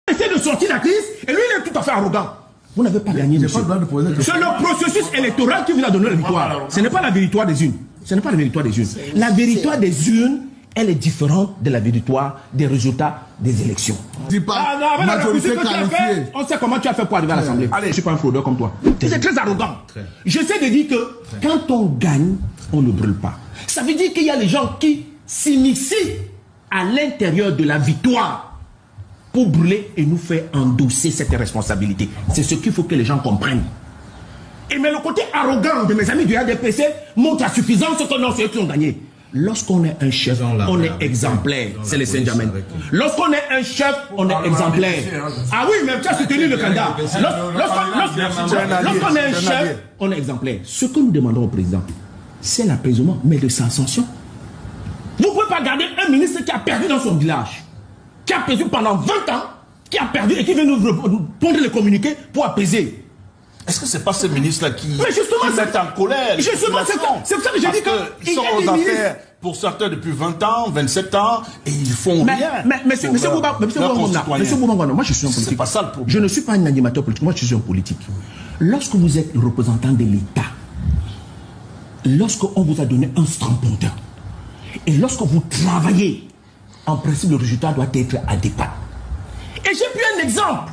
essaie de sortir la crise et lui il est tout à fait arrogant. Vous n'avez pas gagné, monsieur. C'est le processus électoral qui vous a donné la victoire. Ce n'est pas la victoire des unes. Ce n'est pas la victoire des unes. La victoire des unes, elle est différente de la victoire des résultats des élections. Dis pas majorité qualifiée. On sait comment tu as fait pour arriver à l'Assemblée. Allez, je ne suis pas un fraudeur comme toi. Tu es très arrogant. J'essaie de dire que quand on gagne, on ne brûle pas. Ça veut dire qu'il y a les gens qui s'initient à l'intérieur de la victoire pour brûler et nous faire endosser cette responsabilité. C'est ce qu'il faut que les gens comprennent. Et mais le côté arrogant de mes amis du RDPC montre à suffisance que non, c'est eux qui ont gagné. Lorsqu'on est un chef, on est exemplaire. C'est les Saint-Germain. Lorsqu'on est un chef, on est exemplaire. Ah oui, mais tu as soutenu le candidat. Lorsqu'on est un chef, on est exemplaire. Ce que nous demandons au président, c'est l'apaisement, mais de sa sanction. Vous ne pouvez pas garder un ministre qui a perdu dans son village, qui a perdu pendant 20 ans, qui a perdu et qui vient nous pondre les communiqués pour apaiser. Est-ce que c'est pas ces ministres-là qui mettent en colère? Justement, c'est pour ça que je dis qu'ils sont aux affaires pour certains depuis 20 ans, 27 ans, et ils font rien. Mais monsieur Boubangwana, moi je suis un politique. C'est pas ça le problème. Je ne suis pas un animateur politique, moi je suis un politique. Lorsque vous êtes représentant de l'État, lorsqu'on vous a donné un strapontin, et lorsque vous travaillez, en principe le résultat doit être adéquat. Et j'ai pris un exemple,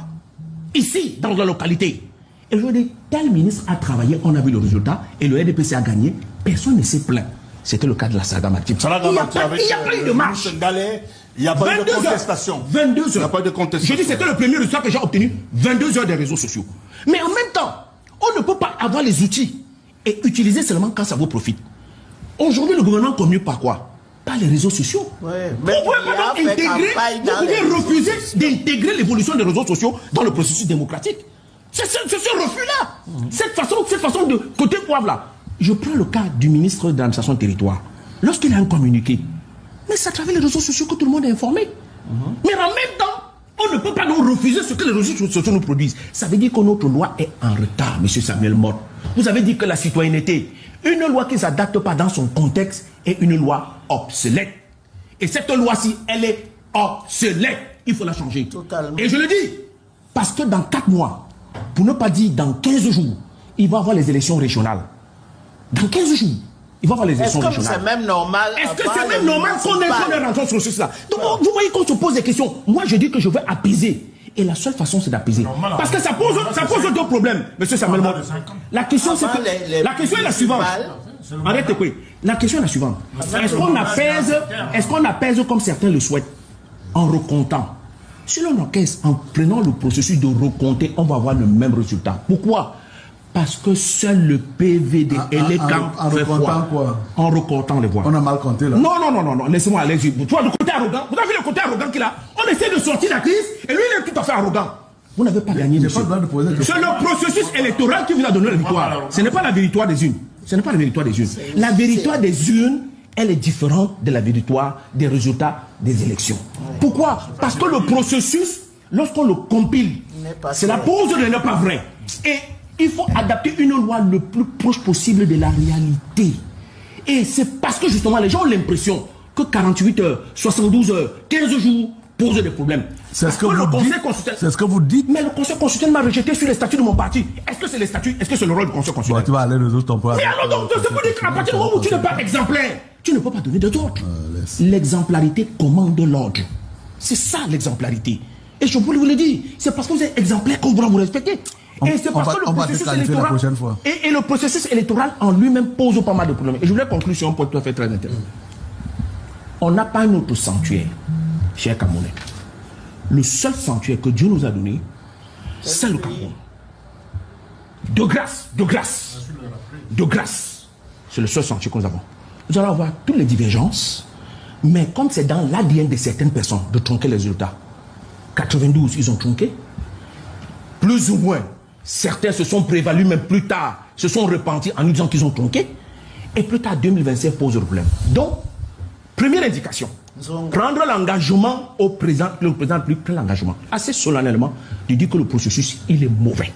ici, dans la localité. Et je dis, tel ministre a travaillé, on a vu le résultat, et le RDPC a gagné, personne ne s'est plaint. C'était le cas de la Saga Maktib. Il n'y a pas eu de marche. Il n'y a pas eu de contestation. 22 heures. Il n'y a pas eu de contestation. Je dis, c'était le premier résultat que j'ai obtenu, 22 heures des réseaux sociaux. Mais en même temps, on ne peut pas avoir les outils et utiliser seulement quand ça vous profite. Aujourd'hui, le gouvernement communique par quoi? Par les réseaux sociaux. Ouais, vous pouvez refuser d'intégrer l'évolution des réseaux sociaux dans le processus démocratique. C'est ce refus-là. Cette façon de côté poivre là. Je prends le cas du ministre de l'administration territoire. Lorsqu'il a un communiqué, mais c'est à travers les réseaux sociaux que tout le monde est informé. Mais en même temps, on ne peut pas nous refuser ce que les réseaux sociaux nous produisent. Ça veut dire que notre loi est en retard, M. Samuel Mott. Vous avez dit que la citoyenneté, une loi qui ne s'adapte pas dans son contexte, est une loi obsolète. Et cette loi-ci, elle est obsolète. Il faut la changer. Totalement. Et je le dis, parce que dans 4 mois, pour ne pas dire dans 15 jours, il va y avoir les élections régionales. Dans 15 jours, il va y avoir les élections régionales. Est-ce que c'est même normal? Est-ce que c'est même normal qu'on ait rentré sur cela? Donc, vous voyez qu'on se pose des questions. Moi, je dis que je veux apaiser. Et la seule façon, c'est d'apaiser. Parce que ça pose d'autres problèmes, monsieur Samuel Mott. La question, c'est que... La question est la suivante. Arrêtez quoi. La question est la suivante. Est-ce qu'on apaise comme certains le souhaitent en recomptant? Si l'on encaisse en prenant le processus de recompter, on va avoir le même résultat. Pourquoi? Parce que seul le PVD et les camps fait foi. En recomptant les voix. On a mal compté là. Non, laissez-moi aller. Tu vois le côté arrogant. Vous avez vu le côté arrogant qu'il a? On essaie de sortir la crise et lui il est tout à fait arrogant. Vous n'avez pas gagné, monsieur. C'est le processus électoral qui vous a donné la victoire. Ce n'est pas la victoire des unes. Ce n'est pas la victoire des unes. La victoire des unes, elle est différente de la victoire des résultats des élections. Pourquoi? Parce que le processus, lorsqu'on le compile, c'est la pose de n'est pas vrai. Et il faut adapter une loi le plus proche possible de la réalité. Et c'est parce que justement les gens ont l'impression que 48 heures, 72 heures, 15 jours posent des problèmes. C'est ce que vous dites. Mais le Conseil constitutionnel m'a rejeté sur les statuts de mon parti. Est-ce que c'est les statuts? Est-ce que c'est le rôle du Conseil constitutionnel? Tu vas aller les autres temporaires. Mais alors donc, c'est pour dire qu'à partir du moment où tu n'es pas exemplaire, tu ne peux pas donner de d'autres. L'exemplarité commande l'ordre. C'est ça l'exemplarité. Et je voulais vous le dire, c'est parce que vous êtes exemplaire qu'on doit vous respecter. Et c'est parce que le processus électoral et le processus électoral en lui-même pose pas mal de problèmes. Et je voulais conclure sur un point tout à fait très intéressant. On n'a pas un autre sanctuaire, cher Camerounais. Le seul sanctuaire que Dieu nous a donné, c'est le Cameroun. De grâce. C'est le seul sanctuaire que nous avons. Nous allons avoir toutes les divergences, mais comme c'est dans l'ADN de certaines personnes de tronquer les résultats. 92, ils ont tronqué. Plus ou moins. Certains se sont prévalus, même plus tard, se sont repentis en nous disant qu'ils ont tronqué. Et plus tard, 2025 pose le problème. Donc, première indication, prendre l'engagement au président, le président plus prend l'engagement, assez solennellement, de dire que le processus, il est mauvais.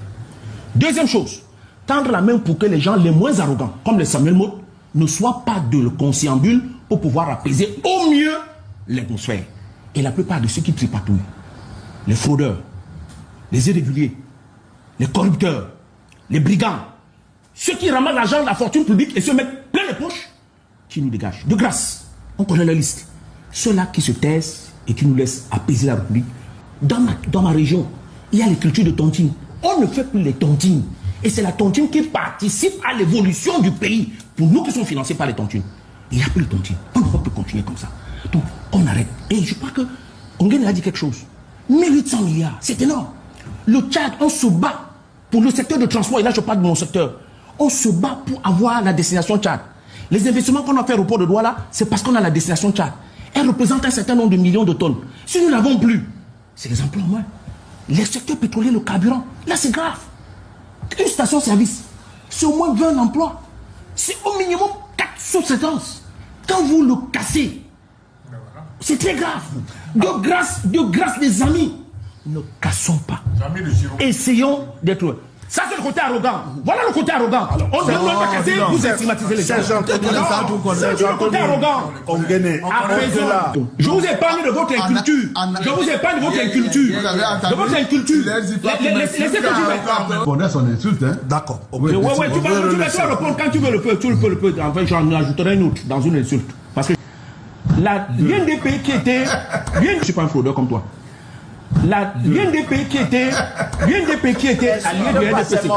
Deuxième chose, tendre la main pour que les gens les moins arrogants, comme les Samuel Mott, ne soient pas de le conciliabule pour pouvoir apaiser au mieux l'atmosphère. Et la plupart de ceux qui tripatouillent, les fraudeurs, les irréguliers, les corrupteurs, les brigands, ceux qui ramassent l'argent de la fortune publique et se mettent plein les poches, qui nous dégagent. De grâce, on connaît la liste. Ceux-là qui se taisent et qui nous laissent apaiser la République. Dans ma région, il y a les cultures de tontine. On ne fait plus les tontines. Et c'est la tontine qui participe à l'évolution du pays. Pour nous qui sommes financés par les tontines. Il n'y a plus de tontine. On ne peut plus continuer comme ça. Donc, on arrête. Et je crois que Onguène a dit quelque chose. 1800 milliards, c'est énorme. Le Tchad, on se bat pour le secteur de transport. Et là, je parle de mon secteur. On se bat pour avoir la destination Tchad. Les investissements qu'on a fait au port de Douala, c'est parce qu'on a la destination Tchad. Elle représente un certain nombre de millions de tonnes. Si nous n'avons plus, c'est les emplois en moins. Les secteurs pétroliers, le carburant, là c'est grave. Une station-service, c'est au moins 20 emplois. C'est au minimum 4 sous-traitances. Quand vous le cassez, c'est très grave. De grâce des amis, ne cassons pas. Essayons d'être... Ça, c'est le côté arrogant. Voilà le côté arrogant. On ne doit pas casser, vous stigmatisez les gens. C'est le côté arrogant. Je vous épargne de votre inculture. Je vous épargne de votre inculture. De votre inculture. Laissez que je vais. Répondre à son insulte, hein. D'accord. Oui, tu vas répondre quand tu veux le faire. Tu le peux. Enfin, j'en ajouterai une autre dans une insulte. Parce que l'un des pays qui était... Je ne suis pas un fraudeur comme toi. L'un des pays qui était allié du RDPC.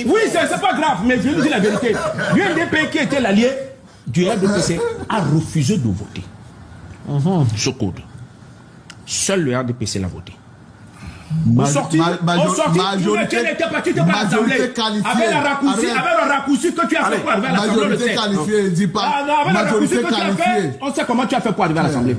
Oui, c'est pas grave, mais je vous dis la vérité. L'un des pays qui était l'allié du RDPC a refusé de voter ce code. Seul le RDPC l'a voté. On sortit, tu n'étais pas à l'Assemblée. Avec le raccourci que tu as fait pour arriver à l'Assemblée. Majorité qualifiée, dis pas. Avec le raccourci que tu as fait, on sait comment tu as fait pour arriver à l'Assemblée.